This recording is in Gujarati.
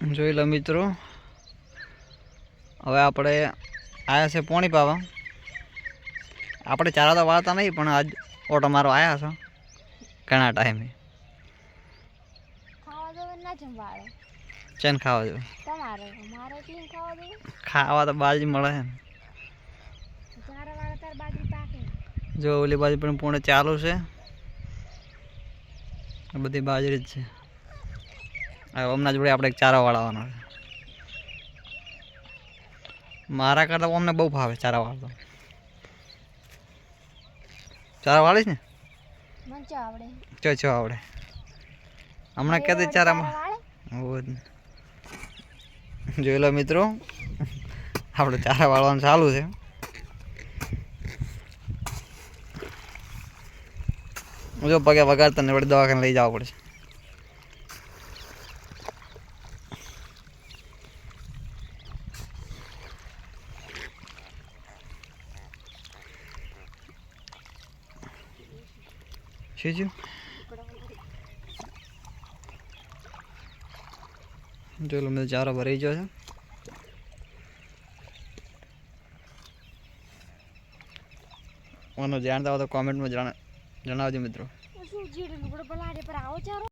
જોઈ લો મિત્રો, હવે આપણે આવ્યા છે પોણી પાવા. આપણે ચારા તો વાળતા નહીં, પણ આજ ઓટો મારો આવ્યા છે ઘણા ટાઈમે. ચેન ખાવા જો ખાવા તો બાજી મળે છે. જો ઓલી બાજુ પણ પૂર્ણ ચાલુ છે, બધી બાજરી જ છે. હવે હમણાં જોડે આપણે ચારા વાળવાનો છે. મારા કરતા અમને બહુ ભાવે ચારા વાળતો. ચારા વાળીશ ને ચો આવડે. હમણાં કહેતી ચારામાં જોઈ લો મિત્રો, આપણે ચારા વાળવાનું ચાલુ છે. જો પગે વગાડતા ને વળી દવાખાને લઈ જવા પડશે. શું જોઈ લો મેં ચારો ભરાઈ ગયો છે. મને જાણતા હોય તો કોમેન્ટમાં જણાવજો મિત્રો.